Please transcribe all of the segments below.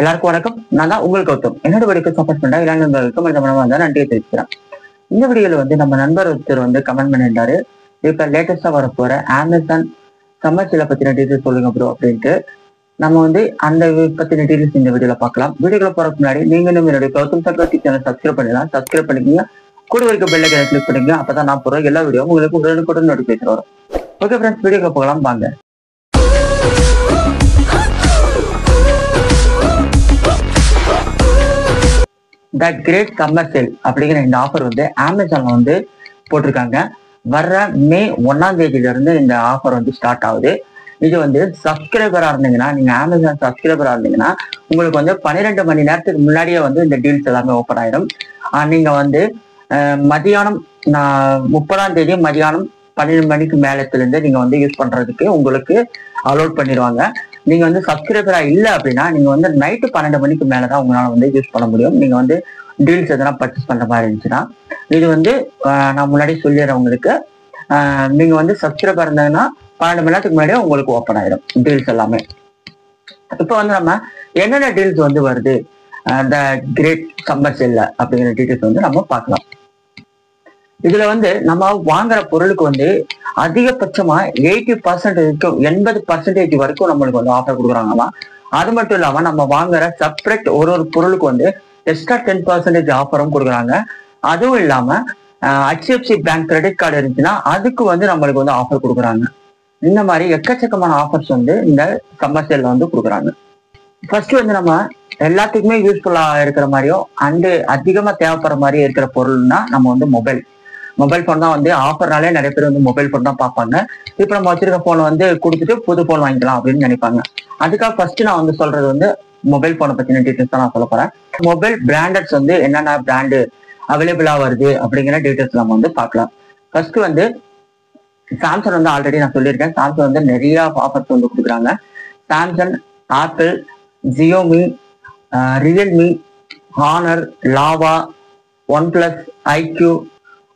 எல்லாருக்கும் வணக்கம். நான் தான் உங்களுக்கு கௌதம். என்னோட வீடியோக்கு சப்போர்ட் பண்ணா எல்லா நண்பர்களுக்கும் நன்றியை தெரிவிக்கிறேன். இந்த வீடியோல வந்து நம்ம நண்பர் ஒருத்தர் வந்து கமெண்ட் பண்ணியிருந்தாரு, இப்ப லேட்டஸ்டா வரப்போற அமேசான் சம்மர் சேலை பத்தின டீட்டெயில்ஸ் சொல்லுங்க ப்ரோ அப்படின்ட்டு. நம்ம வந்து அந்த பத்தின டீட்டெயில்ஸ் இந்த வீடியோல பார்க்கலாம். வீடியோக்குள்ள போறதுக்கு முன்னாடி நீங்க என்னுடைய கௌதம் சக்கரவர்த்தி சேனல் சப்ஸ்கிரைப் பண்ணலாம். சப்ஸ்கிரைப் பண்ணிக்கோங்க, கூட இருக்க பெல் ஐகானை கிளிக் பண்ணிக்கோங்க. அப்பதான் நான் போற எல்லா வீடியோ உங்களுக்கு உடனுக்குடன் நோட்டிஃபிகேஷன் வரும். ஓகே ஃப்ரெண்ட்ஸ், வீடியோக்குள்ள போகலாம் வாங்க. த கிரேட் சம்மர் சேல் அப்படிங்கிற இந்த ஆஃபர் வந்து அமேசான்ல வந்து போட்டிருக்காங்க. வர்ற மே 1ஆம் தேதியில இருந்து இந்த ஆஃபர் வந்து ஸ்டார்ட் ஆகுது. இது வந்து சப்ஸ்கிரைபரா இருந்தீங்கன்னா, நீங்க அமேசான் சப்ஸ்கிரைபரா இருந்தீங்கன்னா உங்களுக்கு வந்து 12 மணி நேரத்துக்கு முன்னாடியே வந்து இந்த டீல்ஸ் எல்லாமே ஓப்பன் ஆயிடும். நீங்க வந்து மதியானம் 30ஆம் தேதி மதியானம் 12 மணிக்கு மேலத்துல இருந்து நீங்க வந்து யூஸ் பண்றதுக்கு உங்களுக்கு அலோட் பண்ணிடுவாங்க. நீங்க வந்து சப்ஸ்கிரைபரா இல்லை அப்படின்னா நீங்க வந்து நைட்டு 12 மணிக்கு மேலதான் உங்களால வந்து யூஸ் பண்ண முடியும். நீங்க வந்து டீல்ஸ் எதனா பர்ச்சேஸ் பண்ற மாதிரி இருந்துச்சுன்னா. இது வந்து நான் முன்னாடி சொல்லிடுறேன் உங்களுக்கு. நீங்க வந்து சப்ஸ்கிரைபர் இருந்தாங்கன்னா 12 மணி நேரத்துக்கு முன்னாடியே உங்களுக்கு ஓப்பன் ஆயிடும் டீல்ஸ் எல்லாமே. இப்போ வந்து நம்ம என்னென்ன டீல்ஸ் வந்து வருது த கிரேட் சம்மர் சேல்ல அப்படிங்கிற டீட்டெயில்ஸ் வந்து நம்ம பார்க்கலாம். இதுல வந்து நம்ம வாங்குற பொருளுக்கு வந்து அதிகபட்சமா 80% வரைக்கும் 80% வரைக்கும் நம்மளுக்கு வந்து ஆஃபர் கொடுக்குறாங்களாம். அது மட்டும் இல்லாம நம்ம வாங்குற செப்பரேட் ஒரு பொருளுக்கு வந்து எக்ஸ்ட்ரா 10% ஆஃபரும் கொடுக்குறாங்க. அதுவும் இல்லாம HDFC பேங்க் கிரெடிட் கார்டு இருந்துச்சுன்னா அதுக்கு வந்து நம்மளுக்கு வந்து ஆஃபர் கொடுக்குறாங்க. இந்த மாதிரி எக்கச்சக்கமான ஆஃபர்ஸ் வந்து இந்த சம்மர் சேல்ல வந்து கொடுக்குறாங்க. ஃபர்ஸ்ட் வந்து நம்ம எல்லாத்துக்குமே யூஸ்ஃபுல்லா இருக்கிற மாதிரியும் அண்டு அதிகமா தேவைப்படுற மாதிரியும் இருக்கிற பொருள்னா நம்ம வந்து மொபைல் ஃபோன் தான் வந்து ஆஃபர்னாலே நிறைய பேர் வந்து மொபைல் ஃபோன் தான் பார்ப்பாங்க. இப்போ நம்ம வச்சிருக்க போனை வந்து கொடுத்துட்டு புது ஃபோன் வாங்கிக்கலாம் அப்படின்னு நினைப்பாங்க. அதுக்காக ஃபர்ஸ்ட் நான் வந்து சொல்றது வந்து மொபைல் போனை பத்தின டீட்டெயில்ஸ் தான் நான் சொல்ல போறேன். மொபைல் பிராண்டட்ஸ் வந்து என்னென்ன பிராண்டு அவைலபிளா வருது அப்படிங்கிற டீட்டெயில்ஸ் நம்ம வந்து பார்க்கலாம். ஃபர்ஸ்ட் வந்து சாம்சங் வந்து ஆல்ரெடி நான் சொல்லியிருக்கேன். சாம்சங் வந்து நிறைய ஆஃபர்ஸ் வந்து கொடுக்குறாங்க. Samsung, Apple, Xiaomi, Realme, Honor, Lava, OnePlus, IQ,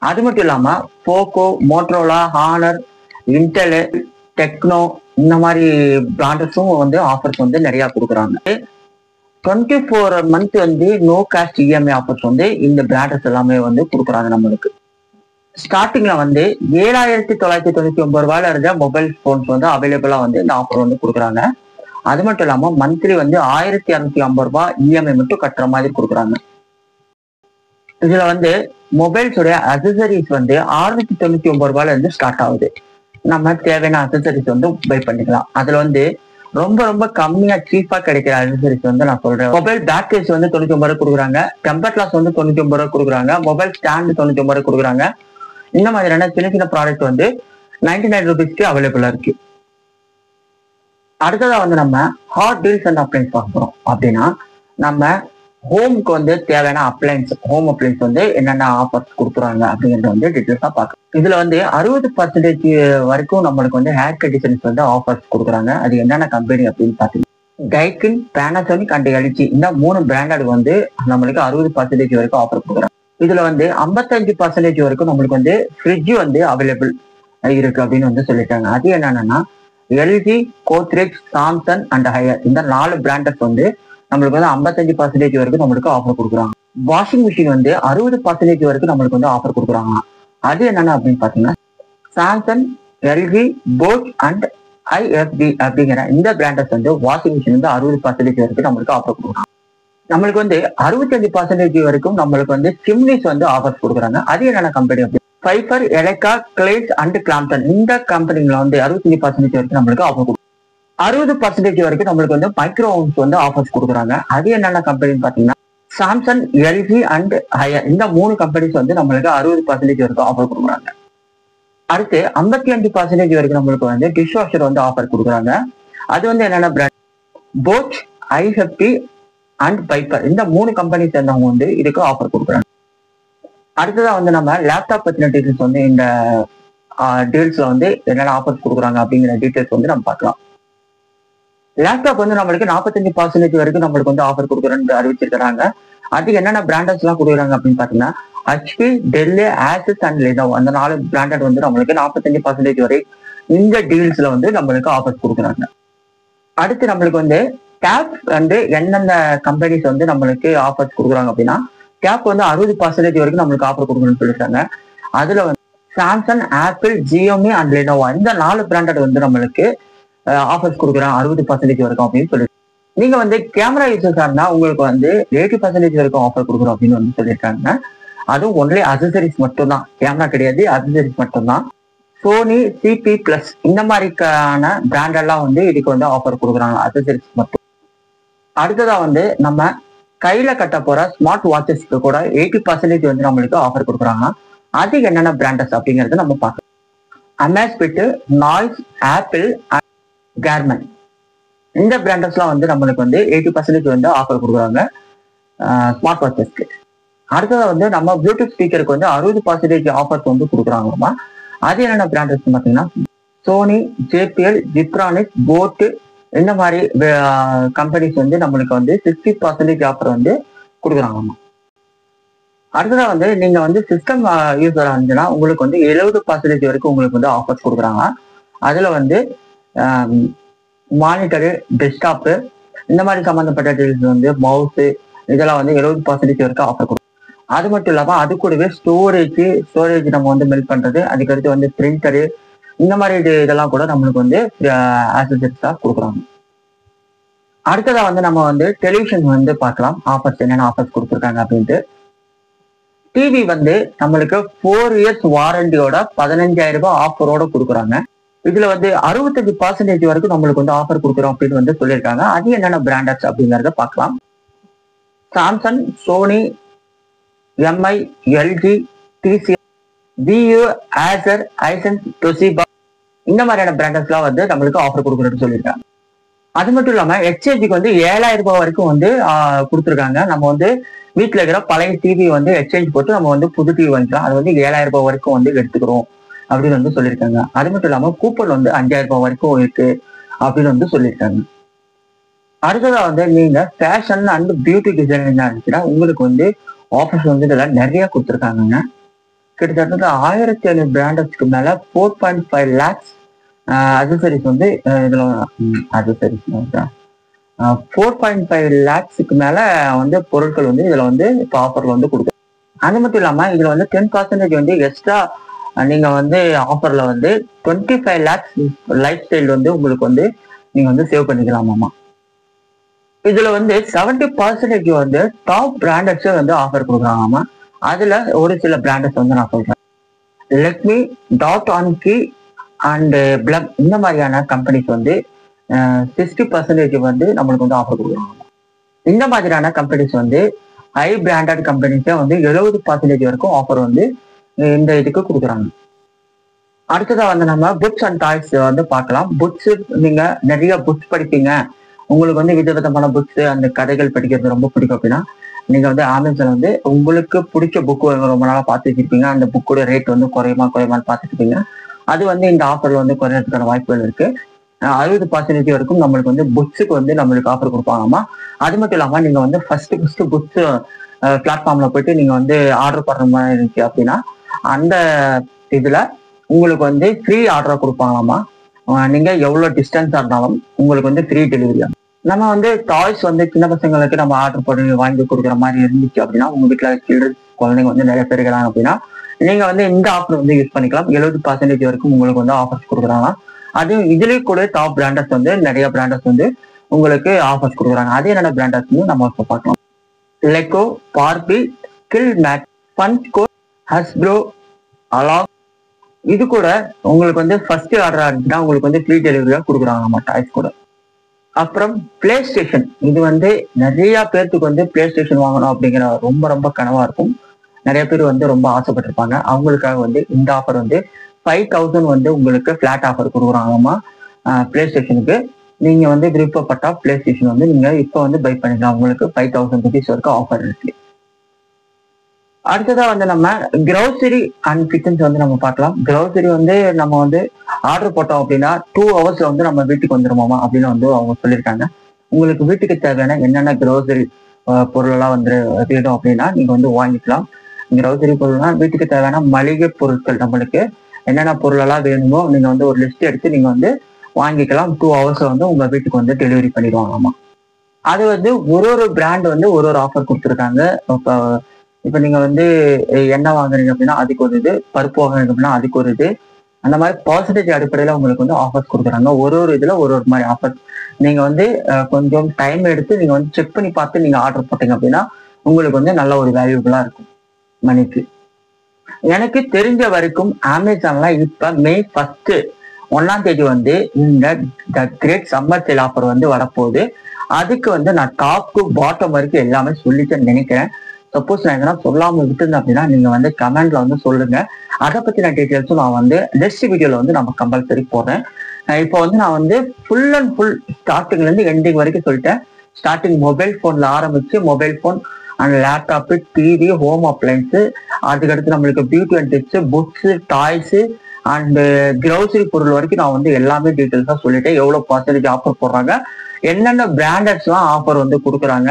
அது மட்டும் இல்லாம Poco, Motorola, Honor, Intel, Tecno இந்த மாதிரி பிராண்டஸும் வந்து ஆஃபர்ஸ் வந்து நிறைய கொடுக்குறாங்க. 24 மந்த் வந்து நோ காஸ்ட் EMI ஆஃபர்ஸ் வந்து இந்த பிராண்டஸ் எல்லாமே வந்து கொடுக்குறாங்க நம்மளுக்கு. ஸ்டார்டிங்ல வந்து 7,999 ரூபாயில இருந்த மொபைல் போன்ஸ் வந்து அவைலபிளா வந்து இந்த ஆஃபர் வந்து கொடுக்குறாங்க. அது மட்டும் இல்லாம மந்த்லி வந்து 1,250 ரூபாய் EMI மட்டும் கட்டுற மாதிரி கொடுக்குறாங்க. இதுல வந்து மொபைல்ஸோட அசசரிஸ் வந்து 699 ரூபாயில இருந்து ஸ்டார்ட் ஆகுது. நம்ம தேவையான அசசரிஸ் வந்து பை பண்ணிக்கலாம். அதுல வந்து ரொம்ப ரொம்ப கம்மியா சீப்பா கிடைக்கிற அசசரிஸ் வந்து நான் சொல்றேன். மொபைல் பேட்டரிஸ் வந்து 99 ரூபாய் கொடுக்குறாங்க. டெம்பர் கிளாஸ் வந்து 99 ரூபாய் கொடுக்குறாங்க. மொபைல் ஸ்டாண்ட் 99 ரூபாய் கொடுக்குறாங்க. இந்த மாதிரியான சின்ன சின்ன ப்ராடக்ட் வந்து 99 ரூபீஸ்க்கு அவைலபிளா இருக்கு. அடுத்ததா வந்து நம்ம ஹாட் டீல்ஸ் அண்ட் அப்ளைன்ஸ் பார்க்க போறோம். அப்படின்னா நம்ம ஹோமுக்கு வந்து தேவையான ஹோம் அப்ளைன்ஸ் வந்து என்னென்ன ஆஃபர்ஸ் கொடுக்குறாங்க அப்படிங்கிறது வந்து டீட்டெயில்ஸா பார்க்கலாம். இதுல வந்து 60% வரைக்கும் நம்மளுக்கு வந்து ஹேர் கண்டிஷன்ஸ் வந்து ஆஃபர்ஸ் கொடுக்குறாங்க. அது என்னென்ன கம்பெனி அப்படின்னு பார்த்தீங்கன்னா டைக்கின், பேனாசோனிக் அண்ட் LG இந்த 3 பிராண்டட் வந்து நம்மளுக்கு 60% வரைக்கும் ஆஃபர் கொடுக்குறாங்க. இதுல வந்து 55% வரைக்கும் நம்மளுக்கு வந்து ஃப்ரிட்ஜ் வந்து அவைலபிள் இருக்கு அப்படின்னு வந்து சொல்லிட்டாங்க. அது என்னன்னா LG, Godrej, Samsung and higher இந்த 4 பிராண்டஸ் வந்து நம்மளுக்கு வந்து 55% வரைக்கும் நம்மளுக்கு ஆஃபர் கொடுக்குறாங்க. வாஷிங் மிஷின் வந்து 60% வரைக்கும் நம்மளுக்கு வந்து ஆஃபர் கொடுக்குறாங்க. அது என்னன்னா அப்படின்னு பாத்தீங்கன்னா Samsung, LG, boat and IFB அப்படிங்கிற இந்த பிராண்டஸ் வந்து வாஷிங் மிஷின் வந்து 60% வரைக்கும் நம்மளுக்கு ஆஃபர் கொடுக்குறாங்க. நம்மளுக்கு வந்து 65% வரைக்கும் நம்மளுக்கு வந்து சிம்னிஸ் வந்து ஆஃபர்ஸ் கொடுக்குறாங்க. அது என்னென்ன கம்பெனி அப்படி ஃபைபர், எலெக்ட்ரா, கிளேஸ் அண்ட் கிளாம்டன் இந்த கம்பெனில வந்து 65% வரைக்கும் நம்மளுக்கு ஆஃபர் கொடுக்குறாங்க. 60% வரைக்கும் நம்மளுக்கு வந்து மைக்ரோ ஓவன்ஸ் வந்து ஆஃபர்ஸ் கொடுக்குறாங்க. அது என்னென்ன கம்பெனின்னு பாத்தீங்கன்னா சாம்சங், LG அண்ட் ஹையர் இந்த 3 கம்பெனிஸ் வந்து நம்மளுக்கு 60% வரைக்கும் ஆஃபர் கொடுக்குறாங்க. அடுத்து 55% வரைக்கும் நம்மளுக்கு வந்து டிஷ் வாஷர் வந்து ஆஃபர் கொடுக்குறாங்க. அது வந்து என்னென்ன brand boat, IFB and piper இந்த 3 கம்பெனி சேர்ந்தவங்க வந்து இதுக்கு ஆஃபர் கொடுக்குறாங்க. அடுத்ததான் வந்து நம்ம லேப்டாப் பத்தின டீட்டெயில்ஸ் வந்து இந்த டீல்ஸ்ல வந்து என்னென்ன ஆஃபர்ஸ் கொடுக்குறாங்க அப்படிங்கிற டீட்டெயில்ஸ் வந்து நம்ம பார்க்கலாம். லேப்டாப் வந்து நம்மளுக்கு 45% வரைக்கும் நம்மளுக்கு வந்து ஆஃபர் கொடுக்குறேன்னு அறிவிச்சிருக்கிறாங்க. அது என்னென்ன பிராண்டஸ் எல்லாம் கொடுக்குறாங்க அப்படின்னு பாத்தீங்கன்னா HP, Dell, Asus and Lenovo அந்த 4 பிராண்டட் வந்து நம்மளுக்கு 45% வரை இந்த டீல்ஸ்ல வந்து நம்மளுக்கு ஆஃபர்ஸ் கொடுக்குறாங்க. அடுத்து நம்மளுக்கு வந்து கேப் வந்து எந்தெந்த கம்பெனிஸ் வந்து நம்மளுக்கு ஆஃபர்ஸ் கொடுக்குறாங்க அப்படின்னா, கேப் வந்து 60% வரைக்கும் நம்மளுக்கு ஆஃபர் கொடுக்கணும்னு சொல்லியிருக்காங்க. அதுல வந்து Samsung, Apple, Xiaomi and Lenovo இந்த 4 பிராண்டட் வந்து நம்மளுக்கு ஆஃபர்ஸ் கொடுக்குறாங்க 60% வரைக்கும் அப்படின்னு சொல்லி. நீங்க வந்து கேமரா யூசர்ஸா இருந்தா உங்களுக்கு வந்து 80% வரைக்கும் ஆஃபர் கொடுக்குறோம் அப்படின்னு வந்து சொல்லியிருக்காங்க. அதுவும் ஒன்லி அசசரிஸ் மட்டும் தான், கேமரா கிடையாது, அசசரிஸ் மட்டும் தான். சோனி, சிபி பிளஸ் இந்த மாதிரிக்கான பிராண்ட் எல்லாம் வந்து இதுக்கு வந்து ஆஃபர் கொடுக்குறாங்க, அசசரிஸ் மட்டும். அடுத்ததா வந்து நம்ம கையில கட்ட போற ஸ்மார்ட் வாட்சஸ்க்கு கூட 80% வந்து நம்மளுக்கு ஆஃபர் கொடுக்குறாங்க. அது என்னென்ன பிராண்டஸ் அப்படிங்கறது நம்ம பார்க்கலாம். அமேஸ்பிட், நாய்ஸ், ஆப்பிள், கேர்மன் இந்த பிராண்டஸ்லாம் வந்து நம்மளுக்கு வந்து 80% வந்து ஆஃபர் கொடுக்குறாங்க ஸ்மார்ட் வாட்சஸ்க்கு. அடுத்தது வந்து நம்ம ப்ளூடூத் ஸ்பீக்கருக்கு வந்து 60% ஆஃபர்ஸ் வந்து கொடுக்குறாங்கம்மா. அது என்னென்ன பிராண்டஸ் பார்த்தீங்கன்னா, சோனி, ஜேபிஎல், ஜிப்ரானிக்ஸ், போட் இந்த மாதிரி கம்பெனிஸ் வந்து நம்மளுக்கு வந்து 60% ஆஃபர் வந்து கொடுக்குறாங்கம்மா. அடுத்ததா வந்து நீங்க வந்து சிஸ்டம் யூஸரா இருந்துச்சுன்னா உங்களுக்கு வந்து 70% வரைக்கும் உங்களுக்கு வந்து ஆஃபர்ஸ் கொடுக்குறாங்க. அதுல வந்து மானிட்டரு, டெஸ்க்டாப்பு இந்த மாதிரி சம்மந்தப்பட்ட டீல்ஸ் வந்து மவுஸ் இதெல்லாம் வந்து 70% வரைக்கும் ஆஃபர் கொடுக்கும். அது மட்டும் இல்லாம அது கூடவே ஸ்டோரேஜ் நம்ம வந்து மெல்ட் பண்றது, அதுக்கடுத்து வந்து பிரிண்டரு இந்த மாதிரி இதெல்லாம் கூட நம்மளுக்கு வந்து ஆக்சசரிஸா கொடுக்குறாங்க. அடுத்ததா வந்து நம்ம வந்து டெலிவிஷன் வந்து பார்க்கலாம், ஆஃபர்ஸ் என்னென்ன ஆஃபர்ஸ் கொடுத்துருக்காங்க அப்படின்ட்டு. டிவி வந்து நம்மளுக்கு 4 இயர்ஸ் வாரண்டியோட 15,000 ரூபாய் ஆஃபரோட கொடுக்குறாங்க. இதுல வந்து 65% வரைக்கும் நம்மளுக்கு வந்து ஆஃபர் கொடுக்குறோம் அப்படின்னு வந்து சொல்லியிருக்காங்க. அது என்னென்ன பிராண்டட்ஸ் அப்படிங்கறத பார்க்கலாம். Samsung, Sony, MI, LG, TCL, Vu, Acer, Hisense, Toshiba இந்த மாதிரியான பிராண்டட்ஸ்லாம் வந்து நம்மளுக்கு ஆஃபர் கொடுக்குறதுன்னு சொல்லியிருக்காங்க. அது மட்டும் இல்லாம எக்ஸ்சேஞ்சுக்கு வந்து 7,000 ரூபாய் வரைக்கும் வந்து கொடுத்துருக்காங்க. நம்ம வந்து வீட்டுல இருக்கிற பழைய டிவி வந்து எக்ஸ்சேஞ்ச் போட்டு நம்ம வந்து புது டிவி வாங்கிக்கலாம். அது வந்து 7,000 ரூபாய் வரைக்கும் வந்து எடுத்துக்கிறோம் அப்படின்னு வந்து சொல்லியிருக்காங்க. அது மட்டும் இல்லாம கூப்பன் வந்து 5,000 ரூபாய் வரைக்கும் இருக்கு அப்படின்னு வந்து சொல்லியிருக்காங்க. அடுத்ததா வந்து நீங்க ஃபேஷன் அண்ட் பியூட்டி டிசைன் இருந்துச்சுன்னா உங்களுக்கு வந்து ஆஃபர்ஸ் வந்து இதெல்லாம் நிறைய கொடுத்துருக்காங்க. கிட்டத்தட்ட 1,500 பிராண்டட்ஸ்க்கு மேல 4.5 lakhs அக்சசரிஸ் வந்து இதுல அக்சசரிஸ் 4.5 lakhsக்கு மேல வந்து பொருட்கள் வந்து இதுல வந்து இப்போ ஆஃபர்ல வந்து கொடுக்கும். அது மட்டும் இல்லாம இதுல வந்து 10% வந்து எக்ஸ்ட்ரா நீங்க வந்து ஆஃபர்ல வந்து 25 lakhs லைஃப் ஸ்டைல் வந்து உங்களுக்கு வந்து நீங்க வந்து சேவ் பண்ணிக்கலாமாமா. இதுல வந்து 70% வந்து டாப் பிராண்டட்ஸ் வந்து ஆஃபர் கொடுக்குறாங்கம்மா. அதுல ஒரு சில பிராண்டட்ஸ் வந்து நான் சொல்றேன். லெக்மி, dot on Ki and plug இந்த மாதிரியான கம்பெனிஸ் வந்து 60% வந்து நம்மளுக்கு வந்து ஆஃபர் கொடுக்குறாங்க. இந்த மாதிரியான கம்பெனிஸ் வந்து ஹை பிராண்டட் கம்பெனிஸே வந்து 70% வரைக்கும் ஆஃபர் வந்து இந்த இதுக்கு கொடுக்குறாங்க. அடுத்ததா வந்து நம்ம புக்ஸ் அண்ட் டாய்ஸ் வந்து பார்க்கலாம். புக்ஸ் நீங்க நிறைய புக்ஸ் படிப்பீங்க, உங்களுக்கு வந்து விதவிதமான புக்ஸ் அந்த கதைகள் படிக்கிறது ரொம்ப பிடிக்கும் அப்படின்னா நீங்க வந்து அமேசான் வந்து உங்களுக்கு பிடிச்ச புக் ரொம்ப நாளா பார்த்து வச்சிருப்பீங்க. அந்த புக்கோட ரேட் வந்து குறையுமான்னு பார்த்துட்டு இருப்பீங்க. அது வந்து இந்த ஆஃபர்ல வந்து குறையறதுக்கான வாய்ப்புகள் இருக்கு. 60% வரைக்கும் நம்மளுக்கு வந்து புக்ஸுக்கு வந்து நம்மளுக்கு ஆஃபர் கொடுப்பாங்கம்மா. அது மட்டும் இல்லாம நீங்க வந்து ஃபர்ஸ்ட் புக்ஸ் பிளாட்ஃபார்ம்ல போயிட்டு நீங்க வந்து ஆர்டர் பண்ற மாதிரி இருந்துச்சு அப்படின்னா அந்த இதுல உங்களுக்கு வந்து ஃப்ரீ ஆர்டரா கொடுப்பாங்களாமா. நீங்க எவ்வளவு டிஸ்டன்ஸா இருந்தாலும் உங்களுக்கு வந்து ஃப்ரீ டெலிவரி. நம்ம வந்து டாய்ஸ் வந்து சின்ன பசங்களுக்கு நம்ம ஆர்டர் பண்ணி வாங்கி கொடுக்குற மாதிரி இருந்துச்சு அப்படின்னா உங்க வீட்டுல சில்ட்ரன்ஸ் குழந்தைங்க வந்து நிறைய பேர் இருக்கிறாங்க அப்படின்னா நீங்க வந்து இந்த ஆஃபர் வந்து யூஸ் பண்ணிக்கலாம். 70% வரைக்கும் உங்களுக்கு வந்து ஆஃபர்ஸ் கொடுக்குறாங்க. அது இதுலயே கூட டாப் பிராண்டர்ஸ் வந்து நிறைய பிராண்டர்ஸ் வந்து உங்களுக்கு ஆஃபர்ஸ் கொடுக்குறாங்க. அது என்னென்ன பிராண்டர்ஸ் நம்ம இப்போ பார்க்கலாம். லெக்கோ, பார்பி, ஸ்கில் மேட், பன்ச்கோ, ஹஸ்ப்ரோ, அலாக் இது கூட உங்களுக்கு வந்து ஃபர்ஸ்ட் ஆர்டர் ஆச்சுன்னா உங்களுக்கு வந்து ஃப்ரீ டெலிவரியா கொடுக்குறாங்க நம்ம டாய்ஸ் கூட. அப்புறம் பிளே ஸ்டேஷன், இது வந்து நிறைய பேர்த்துக்கு வந்து பிளே ஸ்டேஷன் வாங்கணும் அப்படிங்கிற ரொம்ப ரொம்ப கனவா இருக்கும். நிறைய பேர் வந்து ரொம்ப ஆசைப்பட்டிருப்பாங்க. அவங்களுக்காக வந்து இந்த ஆஃபர் வந்து 5,000 வந்து உங்களுக்கு ஃபிளாட் ஆஃபர் கொடுக்குறாங்கம்மா. பிளே ஸ்டேஷனுக்கு நீங்க வந்து விருப்பப்பட்டா பிளே ஸ்டேஷன் வந்து நீங்க இப்போ வந்து பை பண்ணிக்கலாம். உங்களுக்கு 5,000 rupees வரைக்கும் ஆஃபர் இருக்கு. அடுத்ததா வந்து நம்ம கிரோசரி அண்ட் கிச்சன்ஸ் வந்து நம்ம பார்க்கலாம். கிரோசரி வந்து நம்ம வந்து ஆர்டர் போட்டோம் அப்படின்னா 2 hours வந்து நம்ம வீட்டுக்கு வந்துருமோமா அப்படின்னு வந்து அவங்க சொல்லியிருக்காங்க. உங்களுக்கு வீட்டுக்கு தேவையான என்னென்ன கிரோசரி பொருளெல்லாம் வந்து வேணும் அப்படின்னா நீங்க வந்து வாங்கிக்கலாம். கிரோசரி பொருள்னா வீட்டுக்கு தேவையான மளிகை பொருட்கள் நம்மளுக்கு என்னென்ன பொருளெல்லாம் வேணுமோ நீங்க வந்து ஒரு லிஸ்ட் எடுத்து நீங்க வந்து வாங்கிக்கலாம். 2 hours வந்து உங்க வீட்டுக்கு வந்து டெலிவரி பண்ணிடுவாங்கம்மா. அது வந்து ஒரு பிராண்ட் வந்து ஒரு ஆஃபர் கொடுத்துருக்காங்க. இப்போ நீங்க வந்து எண்ணெய் வாங்குறீங்க அப்படின்னா அதுக்கு ஒரு இது, பருப்பு வாங்குறீங்க அப்படின்னா அதுக்கு ஒரு இது, அந்த மாதிரி பர்சன்டேஜ் அடிப்படையில உங்களுக்கு வந்து ஆஃபர்ஸ் கொடுக்குறாங்க. ஒரு இதுல ஒரு மாதிரி ஆஃபர்ஸ். நீங்க வந்து கொஞ்சம் டைம் எடுத்து நீங்க வந்து செக் பண்ணி பார்த்து நீங்க ஆர்டர் போட்டீங்க அப்படின்னா உங்களுக்கு வந்து நல்ல ஒரு வேல்யூபிளா இருக்கும் மணிக்கு. எனக்கு தெரிஞ்ச வரைக்கும் அமேசான்ல இப்ப மே 1 வந்து இந்த கிரேட் சம்மர் சேல் ஆஃபர் வந்து வரப்போகுது. அதுக்கு வந்து நான் டாப் டு பாட்டம் வரைக்கும் எல்லாமே சொல்லிட்டு நினைக்கிறேன். சப்போஸ் நான் எதனா சொல்லாம விட்டுருந்தேன் அப்படின்னா நீங்க வந்து கமெண்ட்ல வந்து சொல்லுங்க. அதை பத்தின டீட்டெயில்ஸும் நான் வந்து நெக்ஸ்ட் வீடியோல வந்து நம்ம கம்பல்சரி போடுறேன். இப்போ வந்து நான் வந்து ஃபுல் அண்ட் ஃபுல் ஸ்டார்டிங்ல இருந்து எண்டிங் வரைக்கும் சொல்லிட்டேன். ஸ்டார்டிங் மொபைல் போன்ல ஆரம்பிச்சு mobile phone and laptop, TV, home appliances, அதுக்கடுத்து நம்மளுக்கு beauty and tips, books, toys and grocery பொருள் வரைக்கும் நான் வந்து எல்லாமே டீட்டெயில்ஸா சொல்லிட்டேன். எவ்வளவு பர்சன்டேஜ் ஆஃபர் போடுறாங்க, என்னென்ன பிராண்டட்ஸ் எல்லாம் ஆஃபர் வந்து கொடுக்குறாங்க,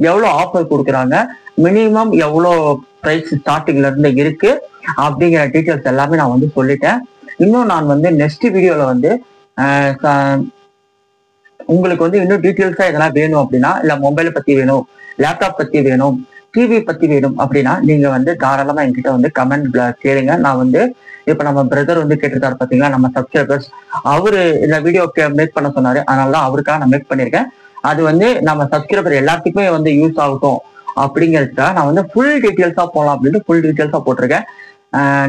எவ்வளவு ஆஃபர் கொடுக்குறாங்க, மினிமம் எவ்வளோ ப்ரைஸ் ஸ்டார்டிங்ல இருந்து இருக்கு அப்படிங்கிற டீட்டெயில்ஸ் எல்லாமே நான் வந்து சொல்லிட்டேன். இன்னும் நான் வந்து நெக்ஸ்ட் வீடியோல வந்து உங்களுக்கு வந்து இன்னும் டீட்டெயில்ஸா இதெல்லாம் வேணும் அப்படின்னா, இல்ல மொபைலை பத்தி வேணும், லேப்டாப் பத்தி வேணும், டிவி பத்தி வேணும் அப்படின்னா நீங்க வந்து தாராளமா என்கிட்ட வந்து கமெண்ட்ல கேளுங்க. நான் வந்து இப்ப நம்ம பிரதர் வந்து கேட்டிருக்காரு பாத்தீங்களா, நம்ம சப்ஸ்கிரைபர்ஸ், அவரு இந்த வீடியோ மேக் பண்ண சொன்னாரு, அதனாலதான் அவருக்காக நான் மேக் பண்ணிருக்கேன். அது வந்து நம்ம சப்ஸ்கிரைபர் எல்லாத்துக்குமே வந்து யூஸ் ஆகட்டும் அப்படிங்கிறதுக்காக நான் வந்து ஃபுல் டீட்டெயில்ஸா போகலாம் அப்படின்னு ஃபுல் டீட்டெயில்ஸா போட்டிருக்கேன்.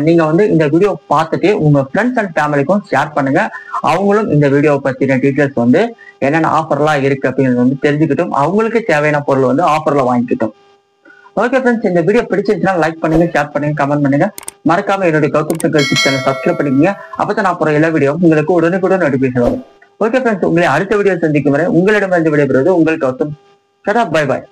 நீங்க வந்து இந்த வீடியோ பார்த்துட்டு உங்க ஃப்ரெண்ட்ஸ் அண்ட் ஃபேமிலிக்கும் ஷேர் பண்ணுங்க. அவங்களும் இந்த வீடியோ பத்தின டீட்டெயில்ஸ் வந்து என்னென்ன ஆஃபர்லாம் இருக்கு அப்படிங்கிறது வந்து தெரிஞ்சுக்கிட்டும் அவங்களுக்கு தேவையான பொருள் வந்து ஆஃபர்ல வாங்கிக்கிட்டும். ஓகே ஃப்ரெண்ட்ஸ், இந்த வீடியோ பிடிச்சிருந்துச்சுன்னா லைக் பண்ணுங்க, ஷேர் பண்ணுங்க, கமெண்ட் பண்ணுங்க. மறக்காம என்னுடைய கௌதம் சங்கர் சேனல் சப்ஸ்கிரைப் பண்ணிக்கங்க. அப்பதான் நான் போற எல்லா வீடியோ உங்களுக்கு உடனுக்குடன் நோட்டிபிகேஷன் வரும். ஓகே ஃப்ரெண்ட்ஸ், உங்களை அடுத்த வீடியோ சந்திக்கும் வரை உங்களிடமிருந்து விடைபெறுவது உங்கள் கௌதம். Bye bye.